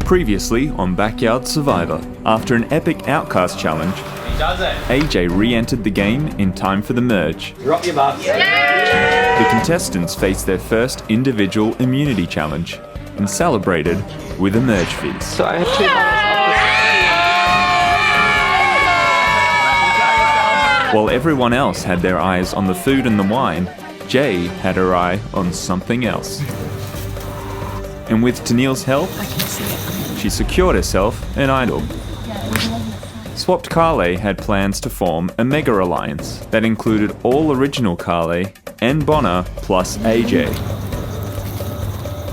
Previously on Backyard Survivor, after an epic outcast challenge, AJ re-entered the game in time for the merge. Drop your butt. The contestants faced their first individual immunity challenge and celebrated with a merge feast. So I have 2 bottles. While everyone else had their eyes on the food and the wine, Jay had her eye on something else. And with Tennille's help, she secured herself an idol. Swapped Carly had plans to form a mega alliance that included all original Carly and Bonner plus AJ,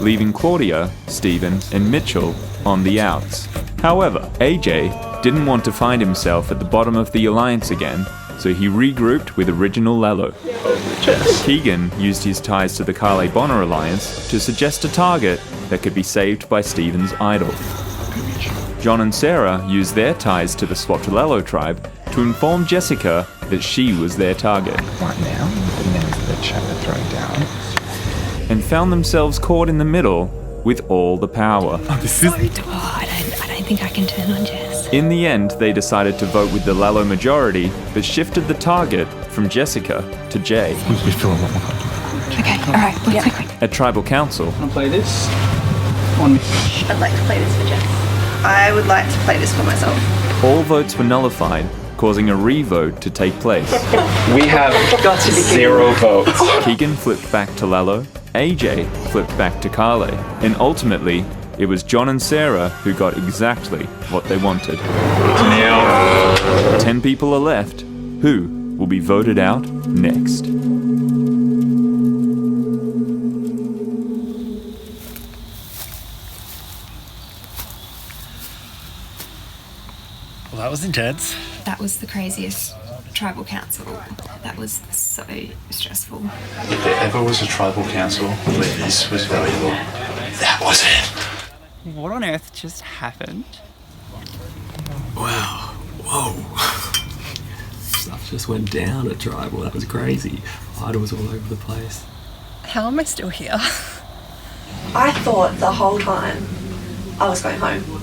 leaving Claudia, Steven, and Mitchell on the outs. However, AJ didn't want to find himself at the bottom of the alliance again, so he regrouped with original Lello. Keegan used his ties to the Carly Bonner alliance to suggest a target that could be saved by Steven's idol. John and Sarah used their ties to the swapped Lello tribe to inform Jessica that she was their target. Right now, the names of the chat are thrown down. And found themselves caught in the middle with all the power. I don't think I can turn on Jess. In the end, they decided to vote with the Lello majority, but shifted the target from Jessica to Jay. We feel a lot more comfortable. Okay, alright, quick. At Tribal Council, Want to play this? On me. I'd like to play this for Jess. I would like to play this for myself. all votes were nullified, causing a re-vote to take place. We have 0 votes. Keegan flipped back to Lello, AJ flipped back to Carly, and ultimately, it was John and Sarah who got exactly what they wanted. 10 people are left. Who will be voted out next? Well, that was intense. That was the craziest tribal council. That was so stressful. If there ever was a tribal council where this was valuable, that was it. What on earth just happened? Wow. Whoa. Stuff just went down at Tribal. That was crazy. Idols all over the place. How am I still here? I thought the whole time I was going home.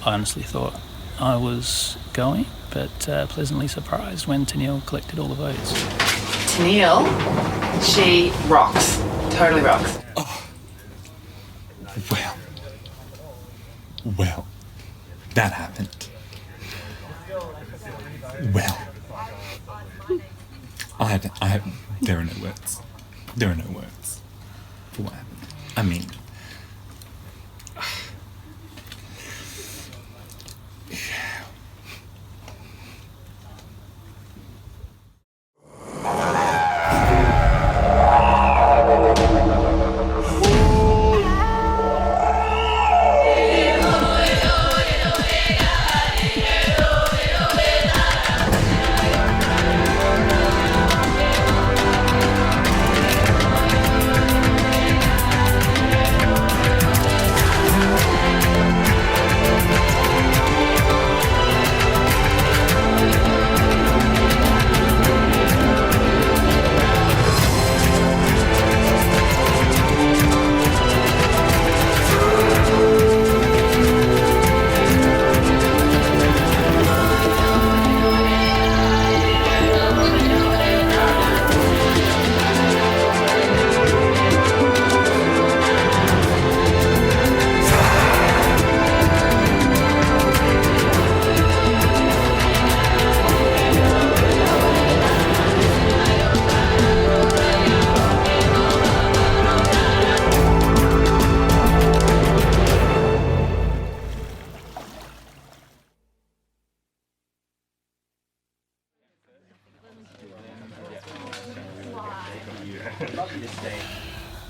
I honestly thought I was going, but pleasantly surprised when Tennille collected all the votes. Tennille, she rocks. Totally rocks. Well, that happened. Well, there are no words. There are no words for what happened. I mean,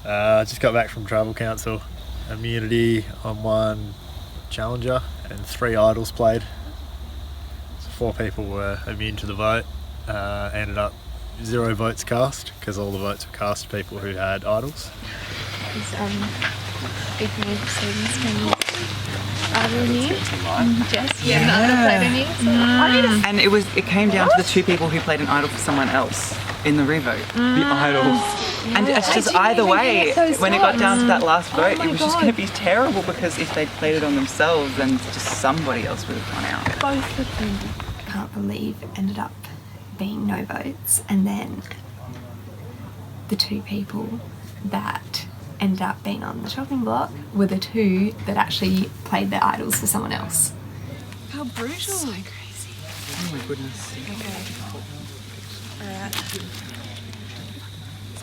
I just got back from Tribal Council. Immunity on 1 challenger and 3 idols played. So 4 people were immune to the vote. Ended up 0 votes cast because all the votes were cast to people who had idols. Big move for Stevens when idol knew. Jess, yeah, another played in you. And it came down to the 2 people who played an idol for someone else in the revote. The idols. And it's just either way, when it got down to that last vote, it was just going to be terrible because if they'd played it on themselves, then just somebody else would have gone out. Both of them. I can't believe it ended up being no votes, and then the two people that ended up being on the chopping block were the two that actually played their idols for someone else. How brutal. So crazy. Oh my goodness. Alright.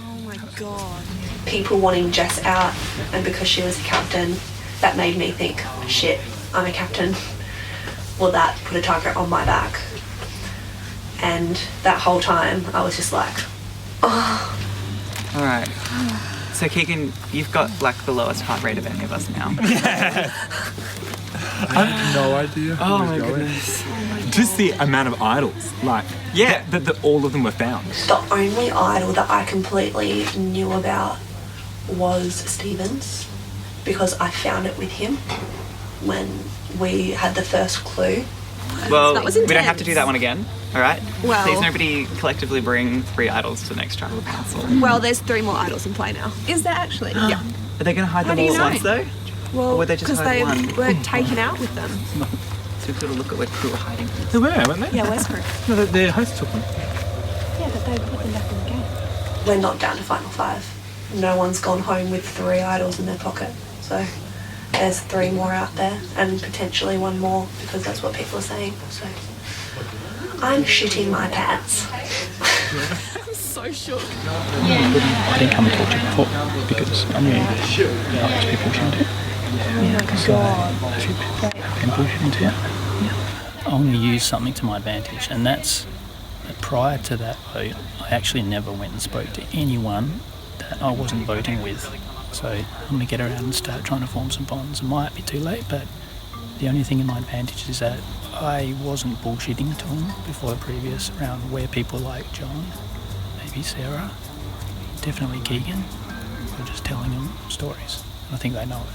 Oh my god. People wanting Jess out, and because she was a captain, that made me think, shit, I'm a captain. Will that put a target on my back? And that whole time I was just like, oh. Alright. So Keegan, you've got like the lowest heart rate of any of us now. I have no idea. Oh my goodness. Just the amount of idols, like, Yeah. that all of them were found. The only idol that I completely knew about was Stephen's, because I found it with him when we had the first clue. Well, That was we don't have intense. to do that one again, alright? Well- Please nobody collectively bring 3 idols to the next tribal council. Well, there's 3 more idols in play now. Is there actually? Yeah. Are they going to hide How them do all you at know? once though? Well, Or would they just because hide they one? weren't taken out with them. So we've got to look at where crew are hiding. They were, weren't they? Yeah, where's Crew? No, the host took them. Yeah, but they put them back in the game. We're not down to final 5. No one's gone home with 3 idols in their pocket. So there's 3 more out there, and potentially 1 more, because that's what people are saying. So I'm shitting my pants. I'm so shook. I didn't come and talk to you before because I knew I was people pushing to. A few people have been pushing to. I want to use something to my advantage, and that's that prior to that vote, I actually never went and spoke to anyone that I wasn't voting with. So I'm going to get around and start trying to form some bonds. It might be too late, but the only thing in my advantage is that I wasn't bullshitting to them before the previous round, where people like John, maybe Sarah, definitely Keegan, were just telling them stories. And I think they know it.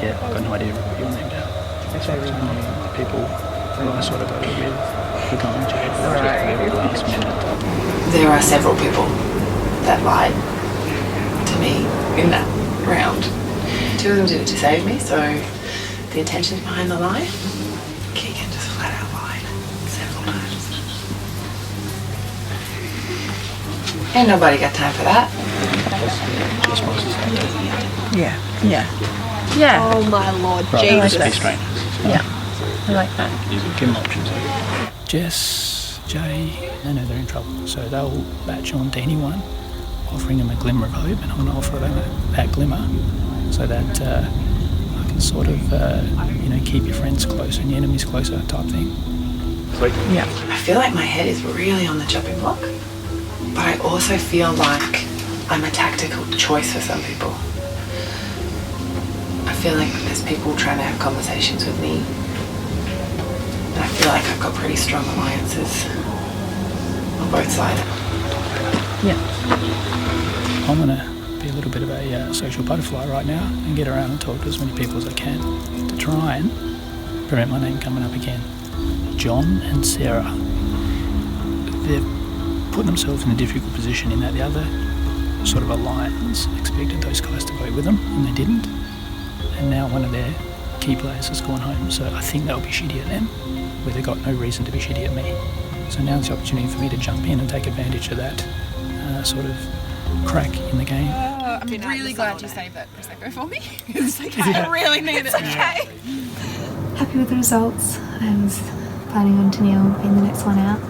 Yeah, I've got no idea what your name's out. So the people who I sort of voted with were going to very last minute. There are several people that lied to me in that round. 2 of them did it to save me, so the intentions behind the lie, Keegan just flat out lied several times. Ain't nobody got time for that. Yeah. Oh my lord, Jesus. Be straight. Yeah. I like that. Give them options. Jess, Jay, they know they're in trouble, so they'll latch on to anyone offering them a glimmer of hope, and I'm going to offer them that glimmer so that I can sort of, keep your friends closer and your enemies closer type thing. Yeah. I feel like my head is really on the chopping block, but I also feel like I'm a tactical choice for some people. I feel like there's people trying to have conversations with me. And I feel like I've got pretty strong alliances on both sides. Yeah. I'm going to be a little bit of a social butterfly right now and get around and talk to as many people as I can to try and prevent my name coming up again. John and Sarah, they've put themselves in a difficult position in that the other sort of alliance expected those guys to vote with them, and they didn't. And now one of their key players has gone home, so I think they'll be shitty at them, where they've got no reason to be shitty at me. So now's the opportunity for me to jump in and take advantage of that sort of crack in the game. I'm really glad you saved that prosecco for me. It's okay. I really need it. It's okay. Happy with the results. I was planning on Tennille being the next one out.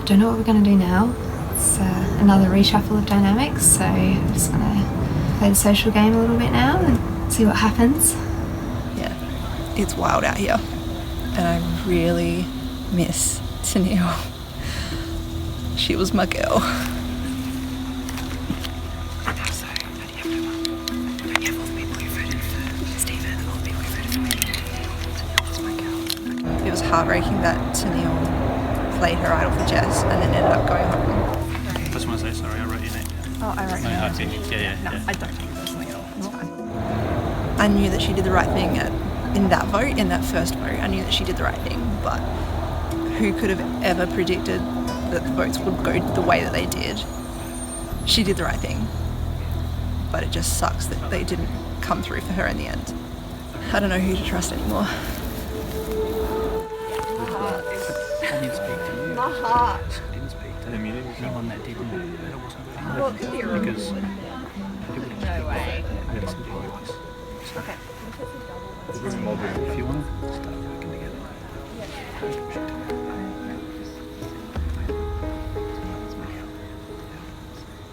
Don't know what we're going to do now. It's another reshuffle of dynamics, so I'm just going to play the social game a little bit now and see what happens. Yeah. It's wild out here. And I really miss Tennille. She was my girl. It was heartbreaking that Tennille played her idol for Jess and then ended up going home. I just want to say sorry, I wrote your name down. Oh, I wrote No, your I name. think, yeah. I don't take it personally at all. I knew that she did the right thing in that vote, in that first vote. I knew that she did the right thing, but who could have ever predicted that the votes would go the way that they did? she did the right thing. But it just sucks that they didn't come through for her in the end. I don't know who to trust anymore. I didn't speak to you. My heart. I didn't speak to anyone that didn't know that it wasn't good enough. Well, it could be a Because no way. Okay. if you want to start working together.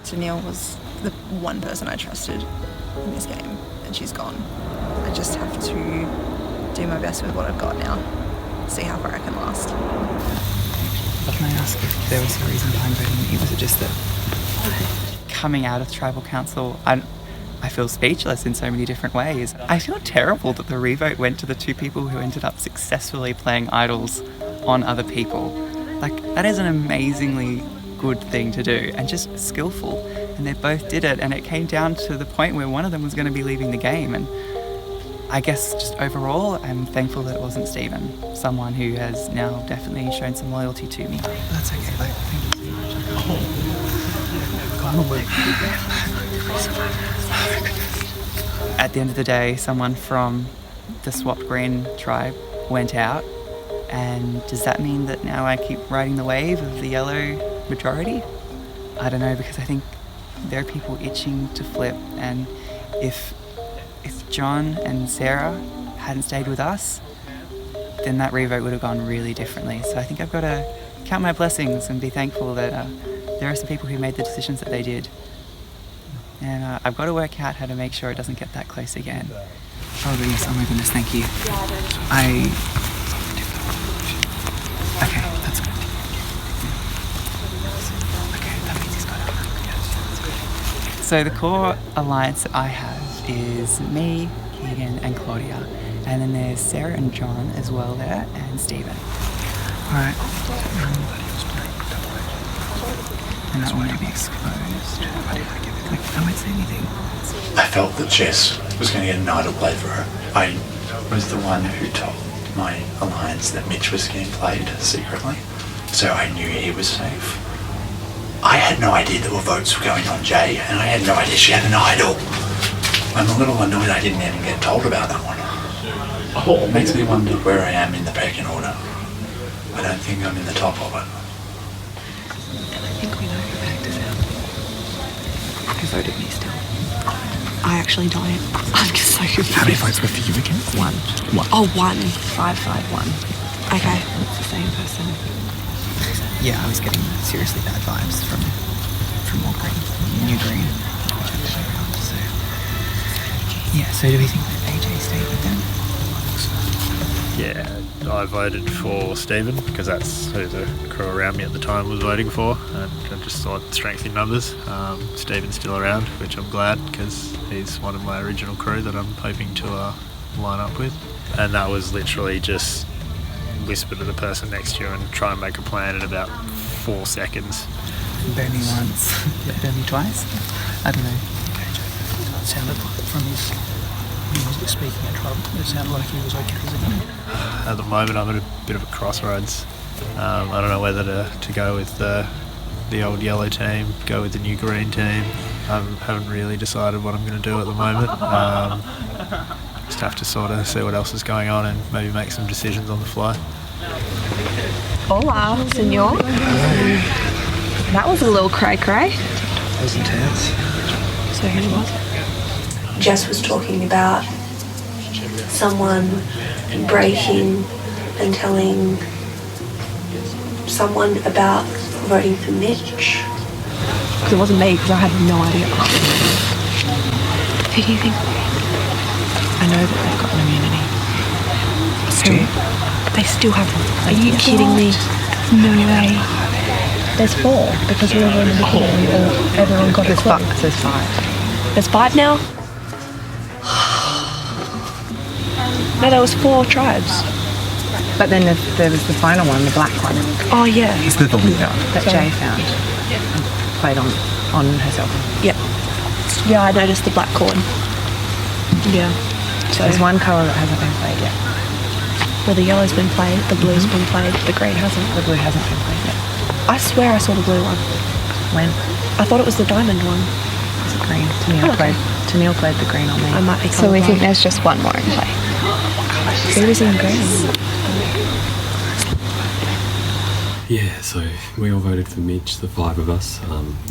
Tennille was the one person I trusted in this game, and she's gone. I just have to do my best with what I've got now, see how far I can last. But can I ask if there was a reason behind voting me? Was it just that coming out of tribal council, I feel speechless in so many different ways. I feel terrible that the revote went to the two people who ended up successfully playing idols on other people. Like, that is an amazingly good thing to do and just skillful. And they both did it, and it came down to the point where one of them was going to be leaving the game. And I guess just overall, I'm thankful that it wasn't Stephen, someone who has now definitely shown some loyalty to me. That's okay, like, thank you so much. At the end of the day, someone from the swapped green tribe went out, and does that mean that now I keep riding the wave of the yellow majority? I don't know, because I think there are people itching to flip, and if John and Sarah hadn't stayed with us, then that revote would have gone really differently. So I think I've got to count my blessings and be thankful that there are some people who made the decisions that they did. And I've got to work out how to make sure it doesn't get that close again. Oh goodness, oh my goodness, thank you. Okay, that's good. Okay, that means he's got it. So the core alliance that I have is me, Keegan and Claudia. And then there's Sarah and John as well there, and Stephen. Alright. And that one may be exposed. I won't say anything. I felt that Jess was going to get an idol played for her. I was the one who told my alliance that Mitch was getting played secretly, so I knew he was safe. I had no idea there were votes going on Jay, and I had no idea she had an idol. I'm a little annoyed I didn't even get told about that one. It makes me wonder where I am in the pecking order. I don't think I'm in the top of it. I think we know who backed us out. Who voted me still? I actually don't. I'm just so confused. How many votes were for you again? One. Oh, 551. Okay. It's the same person. Yeah, I was getting seriously bad vibes from all green, new green, whichever way around. So yeah. So do we think that AJ stayed with them? Yeah, I voted for Stephen because that's who the crew around me at the time was voting for, and I just thought strength in numbers. Stephen's still around, which I'm glad because he's one of my original crew that I'm hoping to line up with. And that was literally just whisper to the person next to you and try and make a plan in about 4 seconds. Burn me once, burn me twice. I don't know. It sounded like from his, when he was speaking at trouble, it sounded like he was okay as again. At the moment I'm at a bit of a crossroads. I don't know whether to go with the old yellow team, go with the new green team. I haven't really decided what I'm going to do at the moment. Just have to sort of see what else is going on and maybe make some decisions on the fly. Hola, senor. That was a little cray-cray. That was intense. So who was it? Jess was talking about someone breaking and telling someone about voting for Mitch. Because it wasn't me, because I had no idea. Who do you think? I know that they've got an immunity. Still? They still have one. Are you kidding me? No way. There's 4, because we were in the beginning, everyone got a clue. There's 5. There's 5 now? No, there was 4 tribes. But then there was the final one, the black one. Oh, yeah. Is that the leader? That Jay found. Played on herself. Yeah. Yeah, I noticed the black corn. Yeah. So there's one colour that hasn't been played yet. Well, the yellow's been played, the blue's been played, the green hasn't. The blue hasn't been played yet. I swear I saw the blue one. When? I thought it was the diamond one. It's a green. Tennille played the green on me. I might be So we think colorblind. there's just one more in play. Who was in green? Yeah, so we all voted for Mitch, the 5 of us.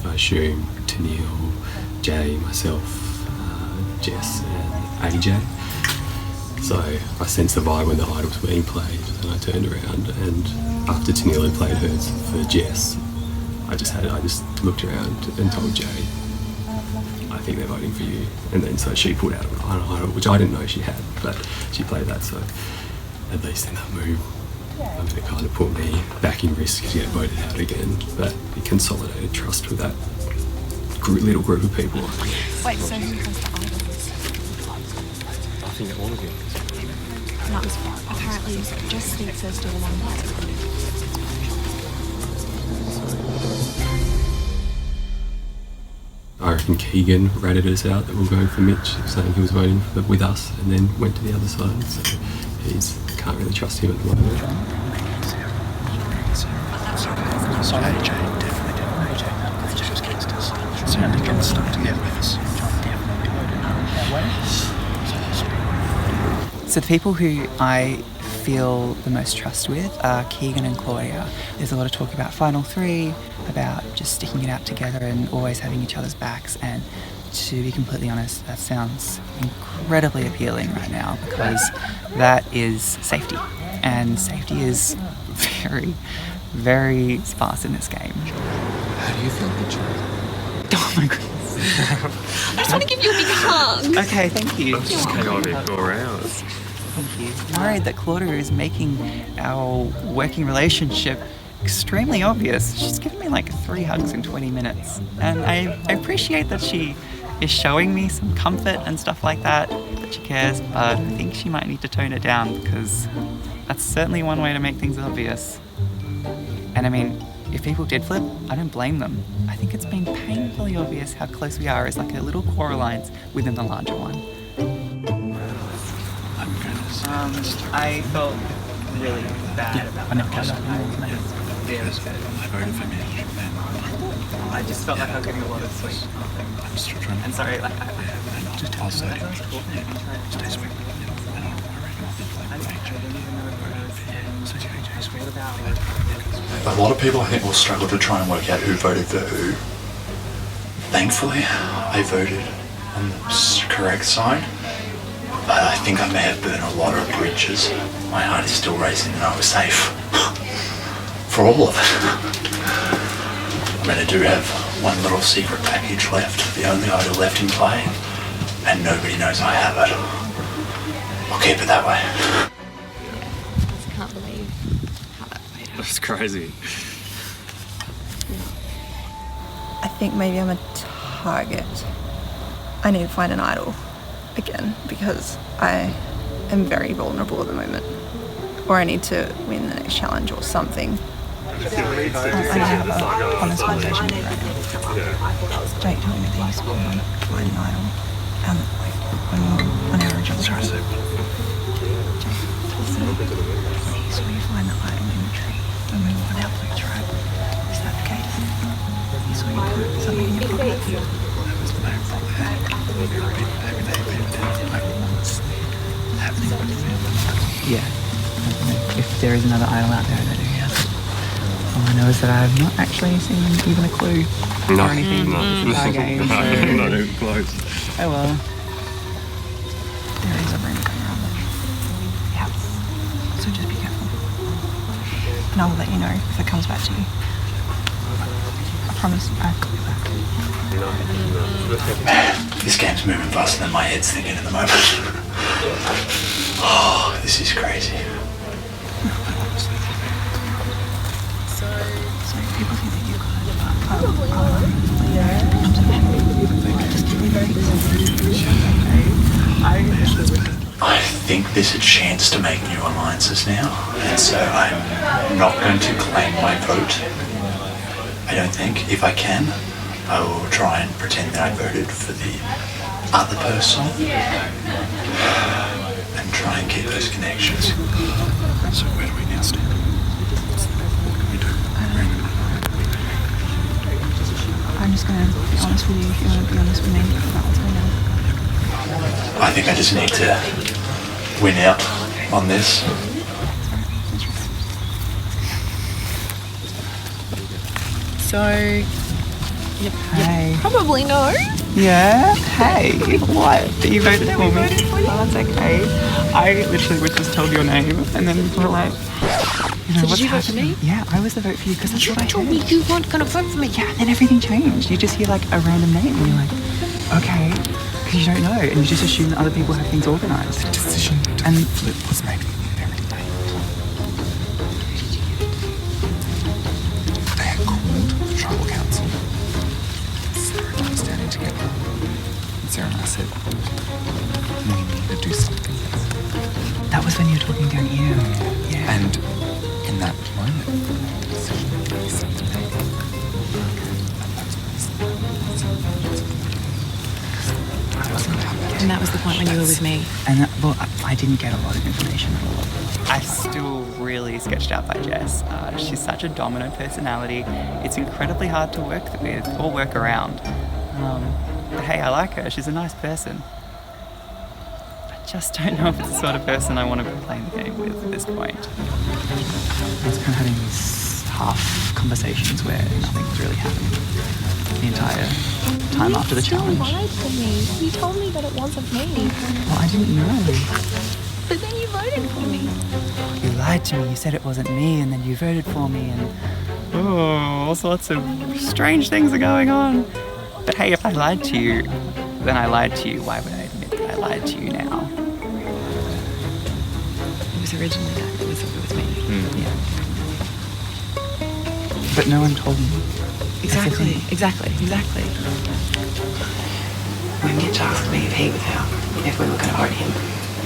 I assume Tennille, Jay, myself, Jess and AJ. So I sensed the vibe when the idol was being played, and I turned around, and after Tennille had played hers for Jess, I just looked around and told Jay, I think they're voting for you. And then so she put out an idol, which I didn't know she had, but she played that, so at least in that move, it kind of put me back in risk to get voted out again, but it consolidated trust with that little group of people. Wait, so who has the idol? I think all of you. No, apparently Jess thinks there's still one left. I reckon Keegan ratted us out that we were going for Mitch, saying he was voting with us, and then went to the other side, so can't really trust him at the moment. So AJ definitely didn't know that AJ was against us. So he got stuck together with us. So the people who I feel the most trust with are Keegan and Claudia. There's a lot of talk about Final 3, about just sticking it out together and always having each other's backs, and to be completely honest, that sounds incredibly appealing right now, because that is safety, and safety is very, very sparse in this game. How do you feel, Mitch? Oh my goodness. I just want to give you a big hug. Okay, thank you. It's just chaotic all around. Thank you. I'm worried that Claudia is making our working relationship extremely obvious. She's given me like 3 hugs in 20 minutes. And I appreciate that she is showing me some comfort and stuff like that she cares, but I think she might need to tone it down, because that's certainly one way to make things obvious. And I mean, if people did flip, I don't blame them. I think it's been painfully obvious how close we are as like a little core alliance within the larger one. I felt really bad about that. I voted for Mitch. I just felt like I was getting a lot of sweet. I'm still trying to. And sorry, like I'll say it. Stay sweet. A lot of people, I think, will struggle to try and work out who voted for who. Thankfully, I voted on the correct side, but I think I may have burned a lot of bridges. My heart is still racing, and I was safe for all of it. I mean, I do have one little secret package left, the only idol left in play, and nobody knows I have it. I'll keep it that way. I just can't believe how that played out. That's crazy. I think maybe I'm a target. I need to find an idol again, because I am very vulnerable at the moment. Or I need to win the next challenge or something. I have a honest conversation right now. Jake told me that he's going to find an idol. And like, on our original tribe. He saw you find the idol in the tree when we were on our blue tribe. Is that the case? He saw you put something in your pocket. yeah. If there is another idol out there, that is. All I know is that I've not actually seen even a clue or anything. This is our game, so... Not even close. Oh well. There is a room going around there. Yeah. So just be careful. And I will let you know if it comes back to you. I promise I've got your back. Man, this game's moving faster than my head's thinking at the moment. Oh, this is crazy. So people think that you I think there's a chance to make new alliances now, and so I'm not going to claim my vote. I don't think. If I can, I will try and pretend that I voted for the other person and try and keep those connections. So where do we now stand? What can we do? I'm just going to be honest with you if you want to be honest with me about what's going on. I think I just need to win out on this. So, you Hey. probably know. Yeah? Hey, what? You voted for me? Oh, that's okay. I literally was just told your name and then you were like, you know, So what's did you vote for happening? me? Yeah, I was the vote for you because that's what I told heard. me you weren't going to vote for me. Yeah, and then everything changed. You just hear like a random name and you're like, okay, because you don't know and you just assume that other people have things organised. The decision to flip was made very late. They had called the tribal council. Sarah and I were standing together. And Sarah and I said, we need to do something. That was when you were talking down here. Yeah. And in that moment, the decision to be made. And that was the point when you were with me. And well, I didn't get a lot of information at all. I'm still really sketched out by Jess. She's such a dominant personality. It's incredibly hard to work with or work around. But hey, I like her. She's a nice person. I just don't know if it's the sort of person I want to be playing the game with at this point. I was kind of having these half conversations where nothing was really happening the entire time after the challenge. You lied to me. You told me that it wasn't me. Well, I didn't know. But then you voted for me. You lied to me. You said it wasn't me, and then you voted for me, and all sorts of strange things are going on. But hey, if I lied to you, then I lied to you. Why would I admit that I lied to you now? It was originally that. It was me. Yeah. But no one told me. Exactly. When Mitch asked me if he was out, if we were going to vote him,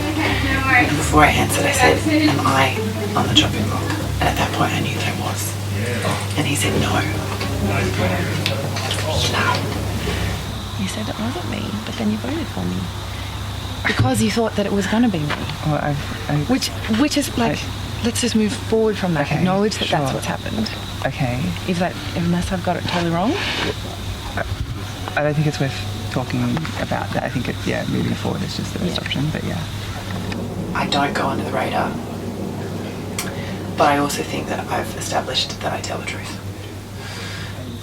and before I answered, I said, am I on the chopping block? And at that point, I knew that I was. And he said no. You said it wasn't me, but then you voted for me. Because you thought that it was going to be me. Well, Which is like, let's just move forward from that. Okay, Acknowledge that sure. that's what's happened. Okay. Unless I've got it totally wrong? I don't think it's worth talking about that. I think moving forward is just the best option, but yeah. I don't go under the radar. But I also think that I've established that I tell the truth.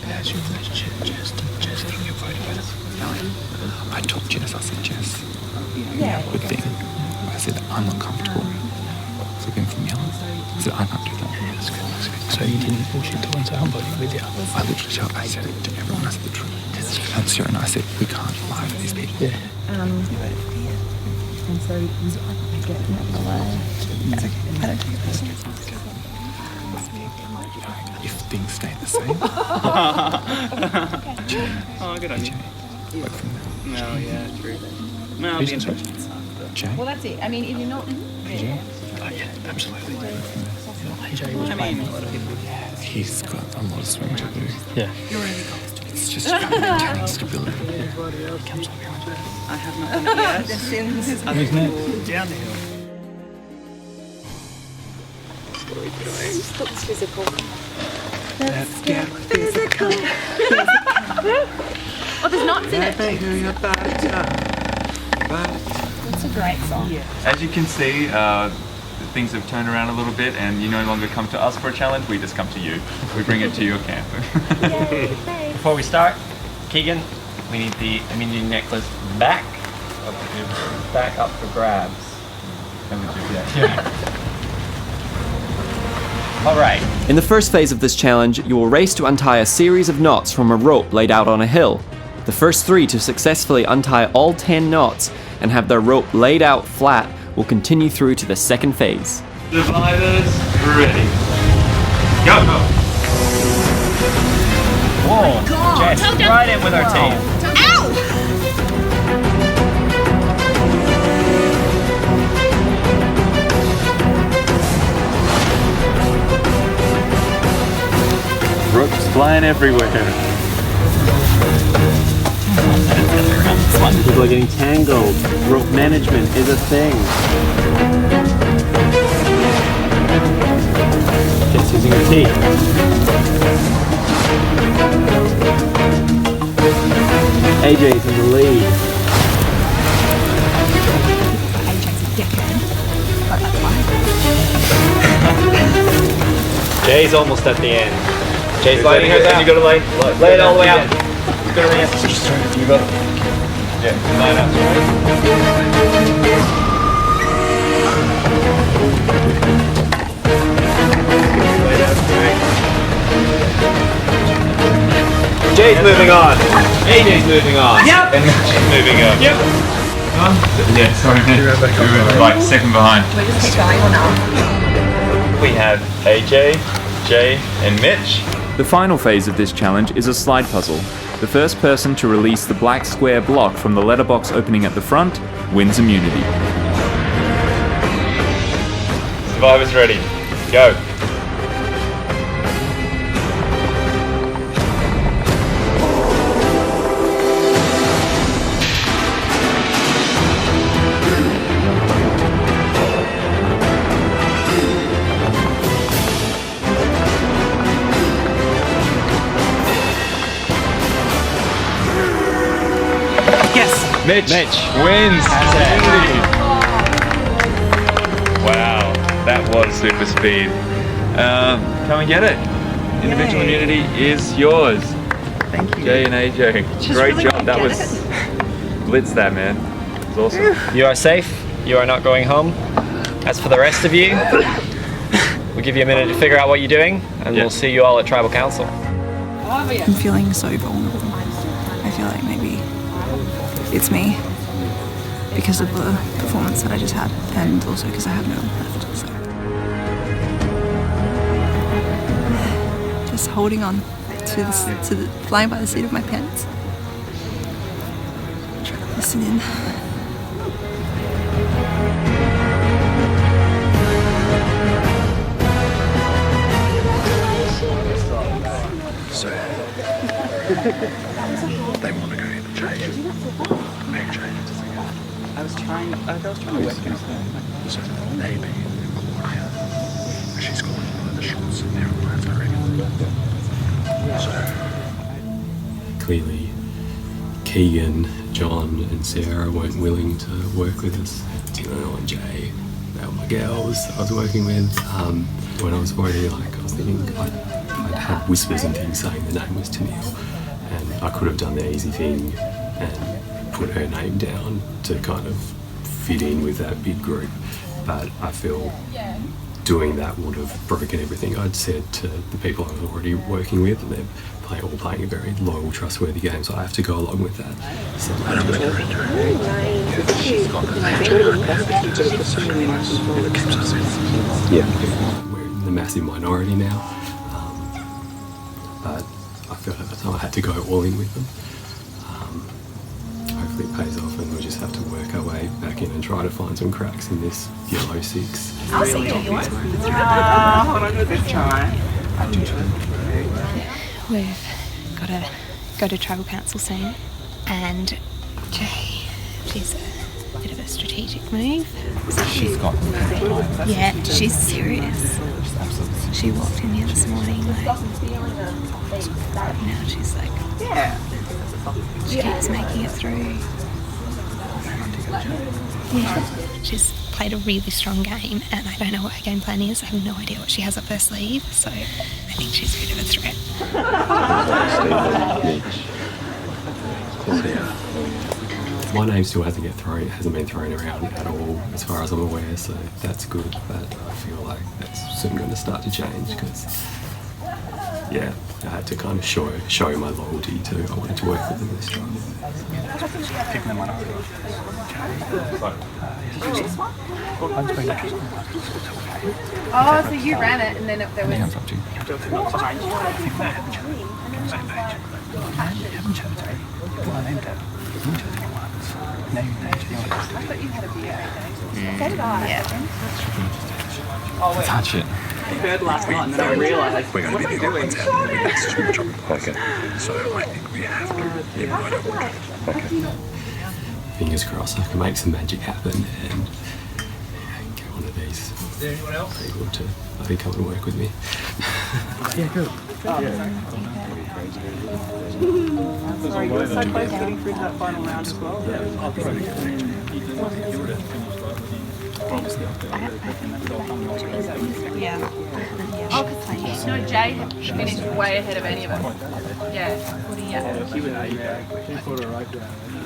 How's your relationship with Jess? Did Jess think you voted better? No. I told Jess, I said, Jess, good thing. I said, I'm not comfortable flipping from yellow. I said, I can't do that. Yeah, that's good. So you didn't bullshit the ones I'm voting with you? I literally I said it to everyone. I said the truth. And Sarah and I said, we can't lie for these people. Yeah. And so I get not lie. I don't take it personally. If things stay the same. Oh, good on you. Work from there. No, yeah, true. No, I'll be in touch. Jay? Well, that's it. I mean, if you're not... PJ? Oh, yeah, absolutely. AJ was playing a lot of people. He's got a lot of swing to do. Yeah. It's just maintaining stability. Comes up behind you. I have not done it yet. Since Who's next? down the hill. Looks physical. Let's get physical. Oh, there's knots in it. That's a great song. As you can see, things have turned around a little bit, and you no longer come to us for a challenge, we just come to you. We bring it to your camp. Before we start, Keegan, we need the immunity necklace back up for grabs. Alright. In the first phase of this challenge, you will race to untie a series of knots from a rope laid out on a hill. The first 3 to successfully untie all 10 knots and have their rope laid out flat will continue through to the second phase. Dividers, ready. Go! Whoa, Jess, right in with our team. Ropes flying everywhere. People are getting tangled. Rope management is a thing. Just using her teeth. AJ's in the lead. AJ's a dickhead, but that's fine. Jay's almost at the end. Jay's lighting hers out. You gotta lay it all the way out. You gotta lay it. You got it. Yeah, line up. Jay's moving on. AJ's moving on. Yep. And she's moving up. Yep. Yeah, sorry man. We were like second behind. We just keep going or not? We have AJ, Jay, and Mitch. The final phase of this challenge is a slide puzzle. The first person to release the black square block from the letterbox opening at the front wins immunity. Survivors ready. Go. Mitch wins. Wow, that was super speed. Come and get it. Individual immunity is yours. Thank you. Jay and AJ, great really job. That get was blitz that man. It was awesome. You are safe. You are not going home. As for the rest of you, we'll give you a minute to figure out what you're doing, and we'll see you all at Tribal Council. I'm feeling so vulnerable. I feel like maybe it's me because of the performance that I just had, and also because I have no one left. So just holding on to the flying by the seat of my pants. Trying to listen in. So they want to go in and change. Make changes. I was trying to work it out. So maybe she's got one of the shots and everyone's I reckon. So clearly Keegan, John and Sarah weren't willing to work with us. Tino and Jay, they were my girls I was working with. When I was already I was thinking I'd had whispers and things saying the name was Tennille, and I could have done the easy thing and put her name down to kind of fit in with that big group, but I feel doing that would have broken everything I'd said to the people I was already working with, and they're all playing a very loyal, trustworthy game, so I have to go along with that. So and I'm looking into her. She's got the name. Yeah. We're in the massive minority now, but I felt at the time I had to go all in with them. Hopefully it pays off and we'll just have to work our way back in and try to find some cracks in this yellow 6. I'll see you. Hold on, good try. We've got to go to Tribal Council soon, and Jay, she's a bit of a strategic move. She's got them. Yeah, she's serious. She walked in here this morning, now she's like, she keeps making it through. Yeah, she's played a really strong game, and I don't know what her game plan is. I have no idea what she has up her sleeve, so I think she's a bit of a threat. My name still hasn't been thrown around at all, as far as I'm aware, so that's good. But I feel like that's soon going to start to change because, yeah, I had to kind of show my loyalty to. I wanted to work with them this time. People in minority. Oh, so you ran it and then there was... Hands up to you. I think they haven't chatted. Haven't chatted to me. Put my name down. Didn't chat to me once. Now you name to the other. I thought you had a beer. So did I. Yeah. It's hard shit. I heard last night and then I realised, We're going to be the only ones out there. It's too much of a okay. So I think we have to, even though I don't want to. Fingers crossed I can make some magic happen and get on it. he's able to, I think, come and work with me. Yeah, good. Sorry, you were so close to getting through to that final round as well. Yeah. No, Jay finished way ahead of any of us. Yeah.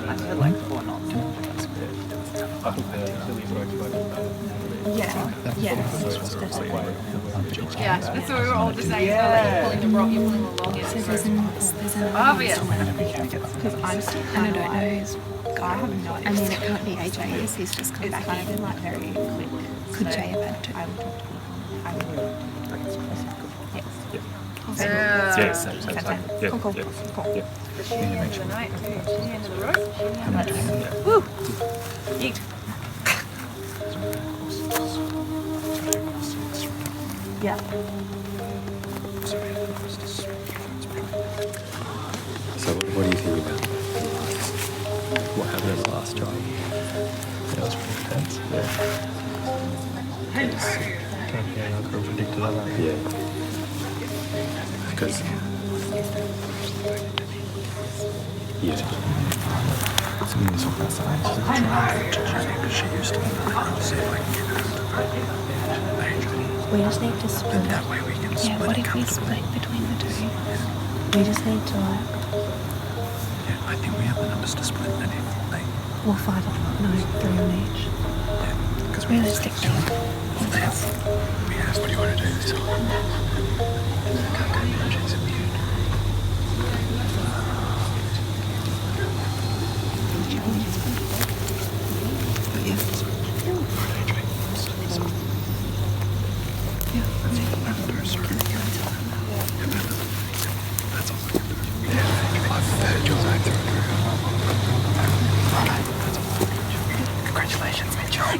I feel like 4 knots. Yeah. Yeah, that's what we were all just saying. Yeah. You're pulling the rock, you're pulling the longest. So there's an obvious. Because I'm still and I don't know who's guy. I have no idea. I mean, it can't be AJ because he's just come back kind of been like very quick. Could Jay have had to? I would talk to people. I would. Cool. The shooting end of the night too. Shooting end of the rope. Woo! Yeet. Yeah. So what do you think about what happened in the last trial? That was pretty intense. Yeah. Kind of predicted that. Yeah. Because Something was on that side. She's trying to because she used to see if I can get her to We just need to split. and that way we can split. Yeah, what if we split between the two? We just need to like. Yeah, I think we have the numbers to split, and if they, Well, 5 of them. No, 3 on each. because Realistically. well, they have. We have. What do you want to do this time? She's immune.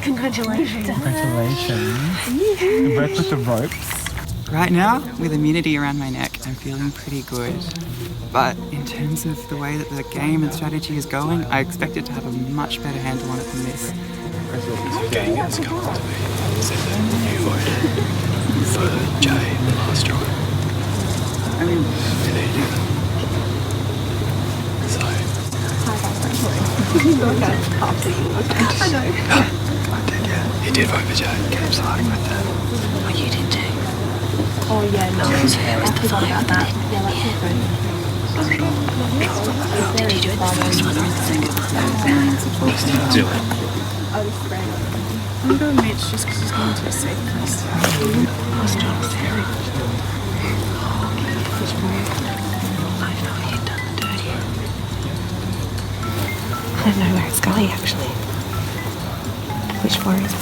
Congratulations. The breath with the ropes. Right now, with immunity around my neck, I'm feeling pretty good. But in terms of the way that the game and strategy is going, I expected to have a much better handle on it than this. Gang has come to me and said that you voted for Jay the last trial. I mean, He did vote for Jay. Kept siding with that. Oh, you did too. Oh yeah, no. I forgot about that. Yeah, that's good. Did you do it the first one or the second one? Do it. I'm going Mitch just because he's going to a safe place. I've not yet done the dirty. I don't know where it's Scully actually. Which worries me.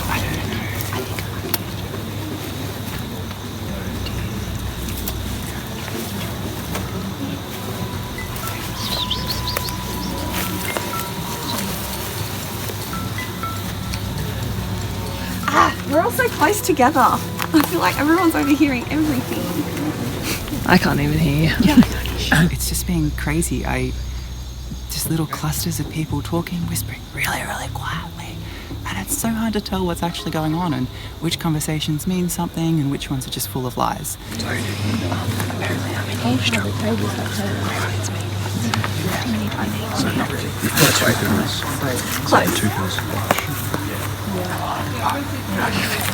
I don't know. We're all so close together. I feel like everyone's overhearing everything. I can't even hear you. it's just been crazy. Just little clusters of people talking, whispering really, really quietly. And it's so hard to tell what's actually going on and which conversations mean something and which ones are just full of lies. Apparently I'm in huge trouble. So not really. Let's wait for us. Close. 2 girls. How do you feel?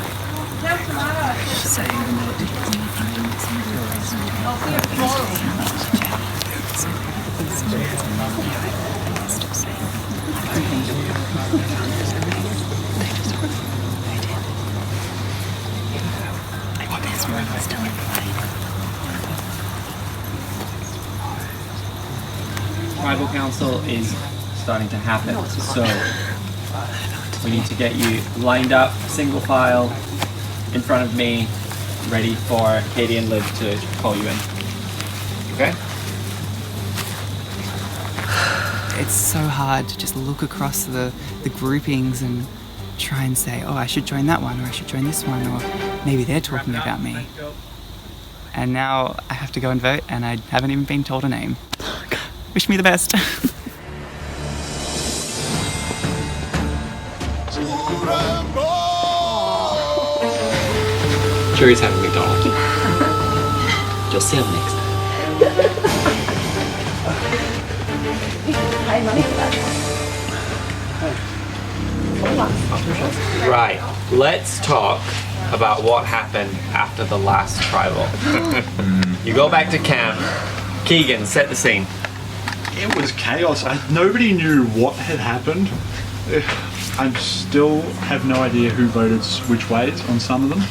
Tribal council is starting to happen, so we need to get you lined up, single file, in front of me, ready for Katie and Liv to call you in. Okay? It's so hard to just look across the groupings and try and say, oh, I should join that one, or I should join this one, or maybe they're talking about me. And now I have to go and vote, and I haven't even been told a name. Wish me the best. sure he's having McDonald's. You'll see him next time. Pay money for that. Right, let's talk about what happened after the last tribal. You go back to camp. Keegan, set the scene. It was chaos. Nobody knew what had happened. I still have no idea who voted which ways on some of them.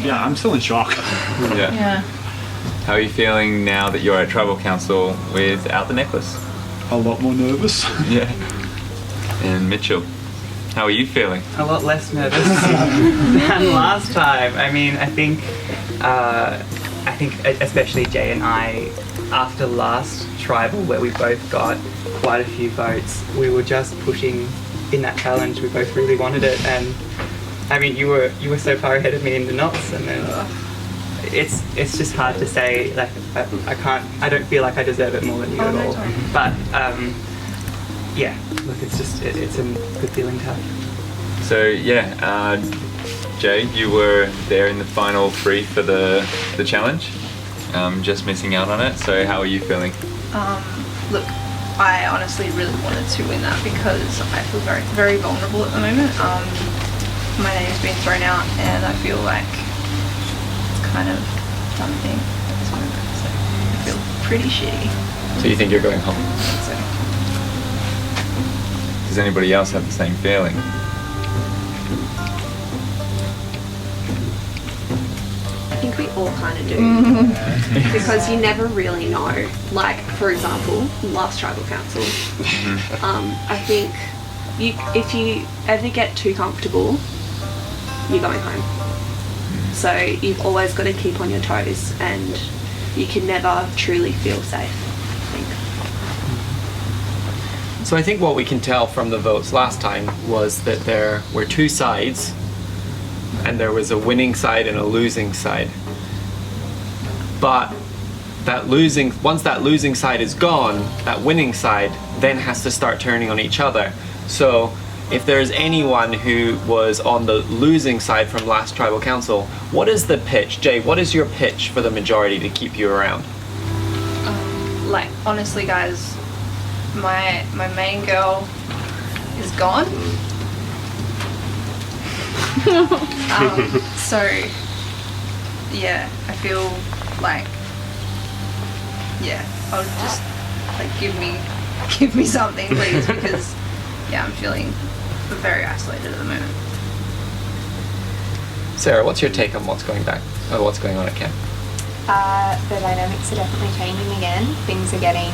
Yeah, I'm still in shock. Yeah. How are you feeling now that you're at tribal council without the necklace? A lot more nervous. Yeah. And Mitchell, how are you feeling? A lot less nervous than last time. I mean, I think especially Jay and I, after last tribal where we both got quite a few votes, we were just pushing in that challenge. We both really wanted it, and I mean, you were so far ahead of me in the knots, and then it's just hard to say. Like I don't feel like I deserve it more than you at all. But yeah, look, it's a good feeling to have. So yeah, Jay, you were there in the final 3 for the challenge, just missing out on it. So how are you feeling? Look, I honestly really wanted to win that because I feel very, very vulnerable at the moment. My name's been thrown out, and I feel like it's kind of done thing at this moment. So I feel pretty shitty. So you think you're going home? So Does anybody else have the same feeling? I think we all kind of do. Because you never really know. Like, for example, last tribal council, I think if you ever get too comfortable, you're going home. So you've always got to keep on your toes, and you can never truly feel safe, I think. So I think what we can tell from the votes last time was that there were 2 sides, and there was a winning side and a losing side. But once that losing side is gone, that winning side then has to start turning on each other. So if there's anyone who was on the losing side from last tribal council, what is the pitch? Jay, what is your pitch for the majority to keep you around? like, honestly, guys, my main girl is gone. So yeah, I feel like, yeah, I'll just like give me something, please, because yeah, I'm feeling very isolated at the moment. Sarah, what's your take on what's going on at camp? The dynamics are definitely changing again. Things are getting,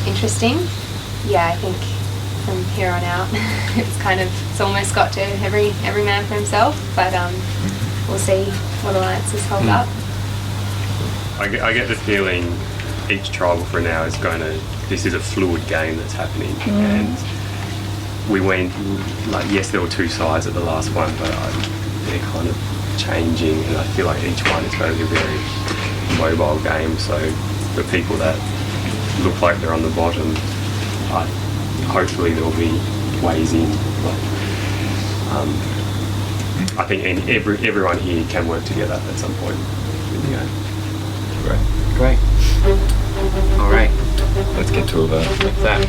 interesting. Yeah, I think from here on out, it's almost got to every man for himself. But we'll see what alliances hold up. I get the feeling each tribal for now is this is a fluid game that's happening, and we went, yes, there were two sides at the last one, but they're kind of changing, and I feel like each one is going to be a very mobile game. So the people that look like they're on the bottom, hopefully there'll be ways in. I think everyone here can work together at some point in the game. Great. All right, let's get to that.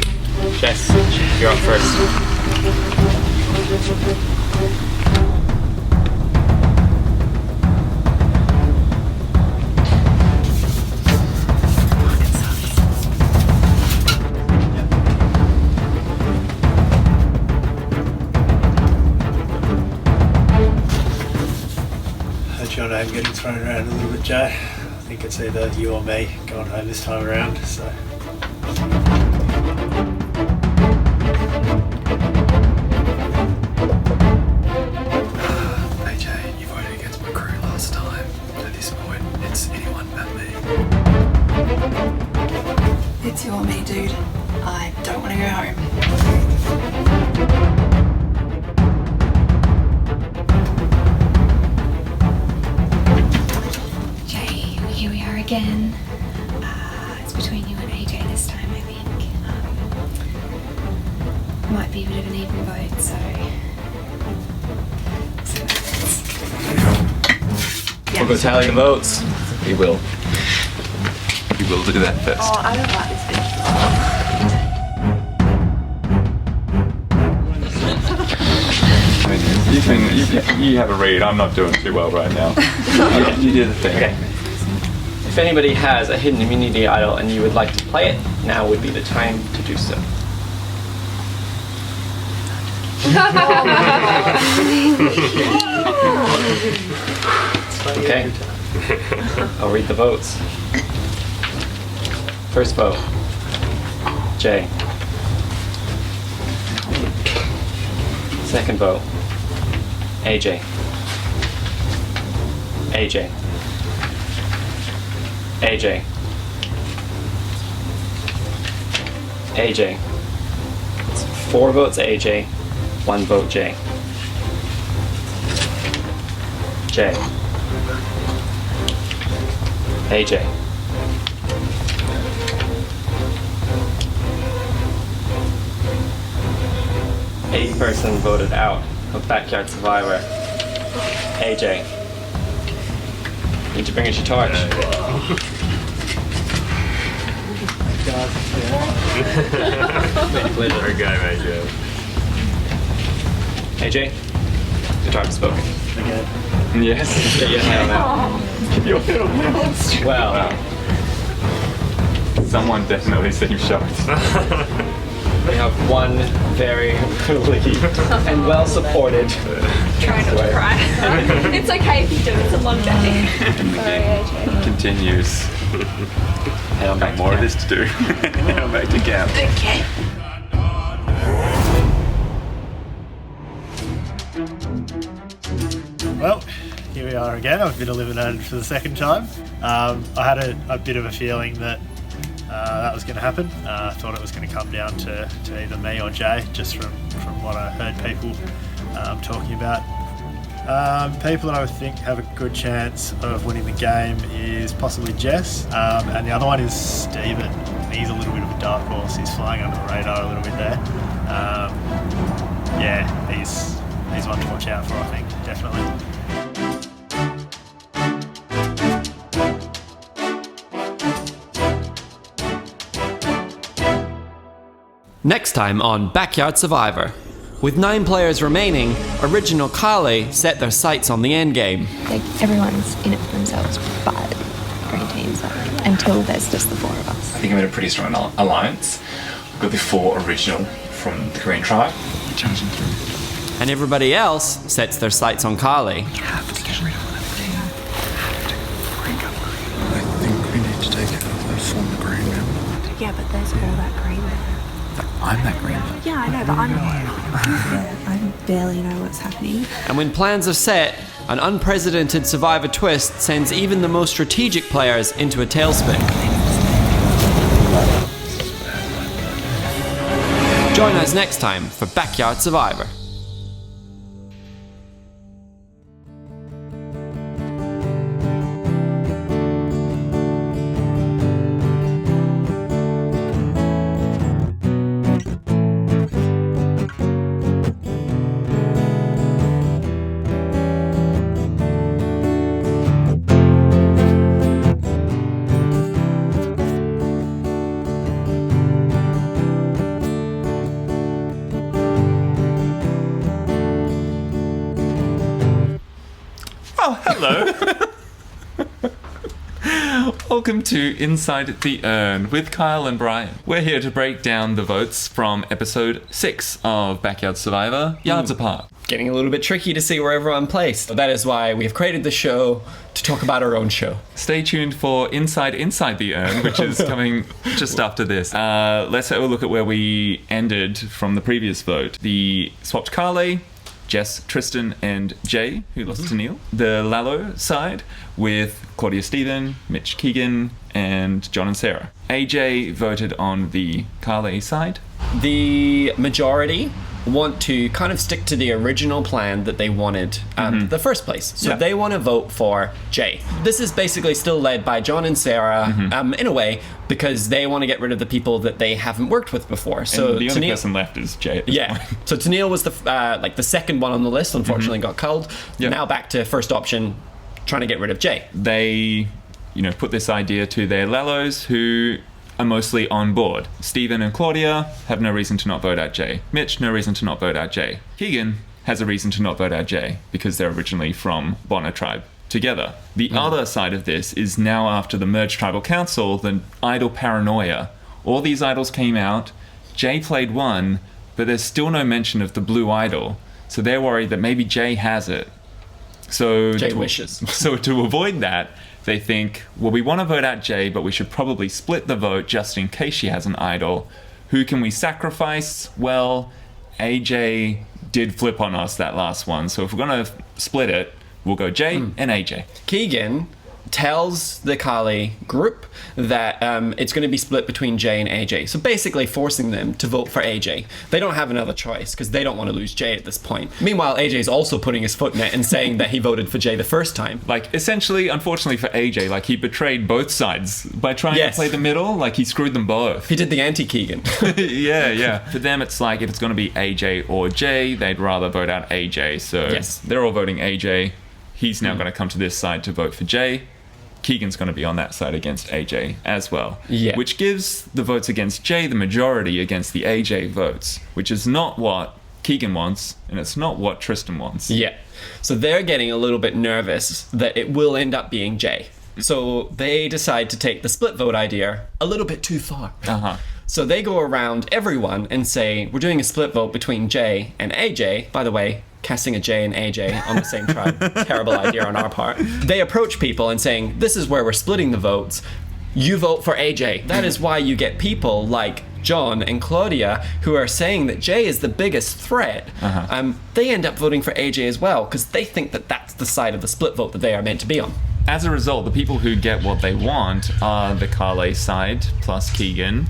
Jess, you're up first. That's your name getting thrown around a little bit, Jay. I think it's either you or me going home this time around, so. AJ, you voted against my crew last time. At this point, it's anyone but me. It's you or me, dude. I don't want to go home. Here we are again. It's between you and AJ this time, I think. Might be a bit of an even vote, so go tally the votes. We will. We will do that first. Oh, I don't like this bit. You have a read. I'm not doing too well right now. Okay, you do the thing. Okay. If anybody has a hidden immunity idol and you would like to play it, now would be the time to do so. Okay. I'll read the votes. First vote, Jay. Second vote, AJ. AJ. AJ. AJ. It's 4 votes AJ, 1 vote Jay. Jay. AJ. Eighth person voted out of Backyard Survivor. AJ. Need to bring us your torch. Pleasure. Okay, AJ. AJ, your time is spoken. Again. Yes. Get your hand out. Your Well, someone definitely seems shocked. we have one very relieved and well supported. Try not to cry. It's okay if you do. It's a long day. Sorry, AJ. Continues. And I'm back More of this to do. I'm back to camp. Okay. Well, here we are again. I've been eliminated for the second time. I had a bit of a feeling that that was going to happen. I thought it was going to come down to either me or Jay, just from what I heard people talking about. People that I would think have a good chance of winning the game is possibly Jess, and the other one is Steven. He's a little bit of a dark horse. He's flying under the radar a little bit there. Yeah, he's one to watch out for, I think, definitely. Next time on Backyard Survivor. With 9 players remaining, original Kale set their sights on the endgame. Like, everyone's in it for themselves, but green teams are, until there's just the 4 of us. I think I'm in a pretty strong alliance. We've got the 4 original from the Green Tribe. Charging through. And everybody else sets their sights on Kale. We have to get rid of one of them. I think we need to take out the former Green member. Yeah, but there's all that green there. I'm that Green member. Yeah, I know, but I barely know what's happening. And when plans are set, an unprecedented Survivor twist sends even the most strategic players into a tailspin. Join us next time for Backyard Survivor. Oh, hello. Welcome to Inside the Urn with Kyle and Brian. We're here to break down the votes from episode 6 of Backyard Survivor, Yards Apart. Getting a little bit tricky to see where everyone placed. So that is why we have created the show to talk about our own show. Stay tuned for Inside the Urn, which is coming just after this. Let's have a look at where we ended from the previous vote. The swapped Kale, Jess, Tristan, and Jay, who lost to Neil. The Lalo side with Claudia Stephen, Mitch Keegan, and John and Sarah. AJ voted on the Kale side. The majority want to kind of stick to the original plan that they wanted the first place. So they want to vote for Jay. This is basically still led by John and Sarah in a way, because they want to get rid of the people that they haven't worked with before. So and the only person left is Jay at this point. So Tennille was the second one on the list, unfortunately got culled. Now back to first option, trying to get rid of Jay. They, put this idea to their Lellos, who are mostly on board. Stephen and Claudia have no reason to not vote out Jay. Mitch, no reason to not vote out Jay. Keegan has a reason to not vote out Jay because they're originally from Bonner tribe together. The other side of this is now after the merged tribal council, the idol paranoia. All these idols came out, Jay played one, but there's still no mention of the blue idol. So they're worried that maybe Jay has it. So Jay wishes. So to avoid that, they think, well, we want to vote out Jay, but we should probably split the vote just in case she has an idol. Who can we sacrifice? Well, AJ did flip on us that last one. So if we're going to split it, we'll go Jay and AJ. Keegan tells the Kali group that it's going to be split between Jay and AJ. So basically forcing them to vote for AJ. They don't have another choice because they don't want to lose Jay at this point. Meanwhile, AJ's also putting his foot in it and saying that he voted for Jay the first time. Like, essentially, unfortunately for AJ, like, he betrayed both sides by trying to play the middle. Like, he screwed them both. He did the anti-Keegan. Yeah. For them, it's like, if it's going to be AJ or Jay, they'd rather vote out AJ. So they're all voting AJ. He's now going to come to this side to vote for Jay. Keegan's going to be on that side against AJ as well. Yeah. Which gives the votes against Jay the majority against the AJ votes, which is not what Keegan wants, and it's not what Tristan wants. Yeah. So they're getting a little bit nervous that it will end up being Jay. So they decide to take the split vote idea a little bit too far. So they go around everyone and say, we're doing a split vote between Jay and AJ. By the way, casting a J and AJ on the same tribe, terrible idea on our part. They approach people and saying, this is where we're splitting the votes. You vote for AJ. That is why you get people like John and Claudia who are saying that Jay is the biggest threat. They end up voting for AJ as well because they think that that's the side of the split vote that they are meant to be on. As a result, the people who get what they want are the Kale side plus Keegan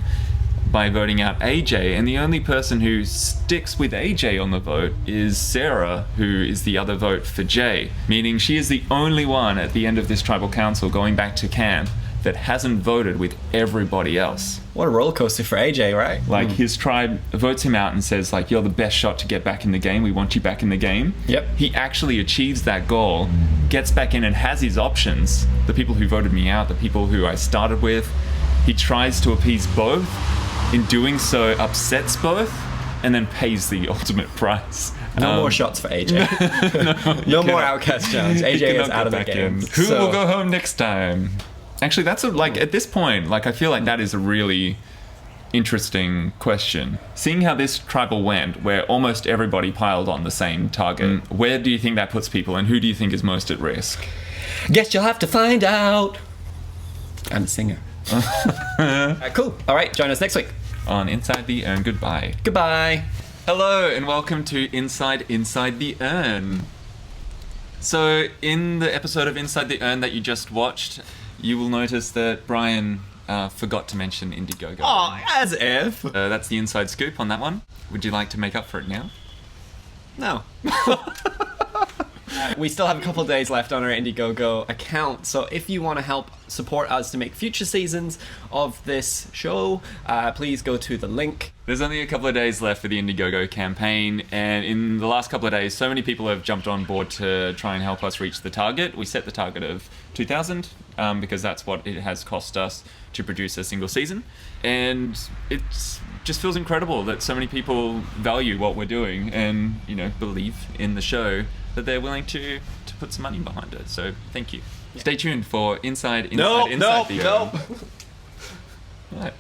by voting out AJ, and the only person who sticks with AJ on the vote is Sarah, who is the other vote for Jay, meaning she is the only one at the end of this tribal council going back to camp that hasn't voted with everybody else. What a roller coaster for AJ, right? Like, his tribe votes him out and says, like, you're the best shot to get back in the game, we want you back in the game. Yep. He actually achieves that goal, gets back in and has his options. The people who voted me out, the people who I started with, he tries to appease both. In doing so, upsets both, and then pays the ultimate price. No more shots for AJ. no more outcast challenge. AJ is out of the game. Who will go home next time? Actually, that's at this point, like, I feel like that is a really interesting question. Seeing how this tribal went, where almost everybody piled on the same target, where do you think that puts people, and who do you think is most at risk? Guess you'll have to find out. I'm a singer. Cool. All right, join us next week on Inside the Urn. Goodbye. Goodbye. Hello and welcome to Inside the Urn. So in the episode of Inside the Urn that you just watched, you will notice that Brian forgot to mention Indiegogo. Oh, as if. That's the inside scoop on that one. Would you like to make up for it now? No. We still have a couple of days left on our Indiegogo account, so if you want to help support us to make future seasons of this show, please go to the link. There's only a couple of days left for the Indiegogo campaign, and in the last couple of days, so many people have jumped on board to try and help us reach the target. We set the target of 2,000 because that's what it has cost us to produce a single season, and it just feels incredible that so many people value what we're doing and, believe in the show, that they're willing to put some money behind it. So thank you. Stay tuned for Inside the Urn. No. Right.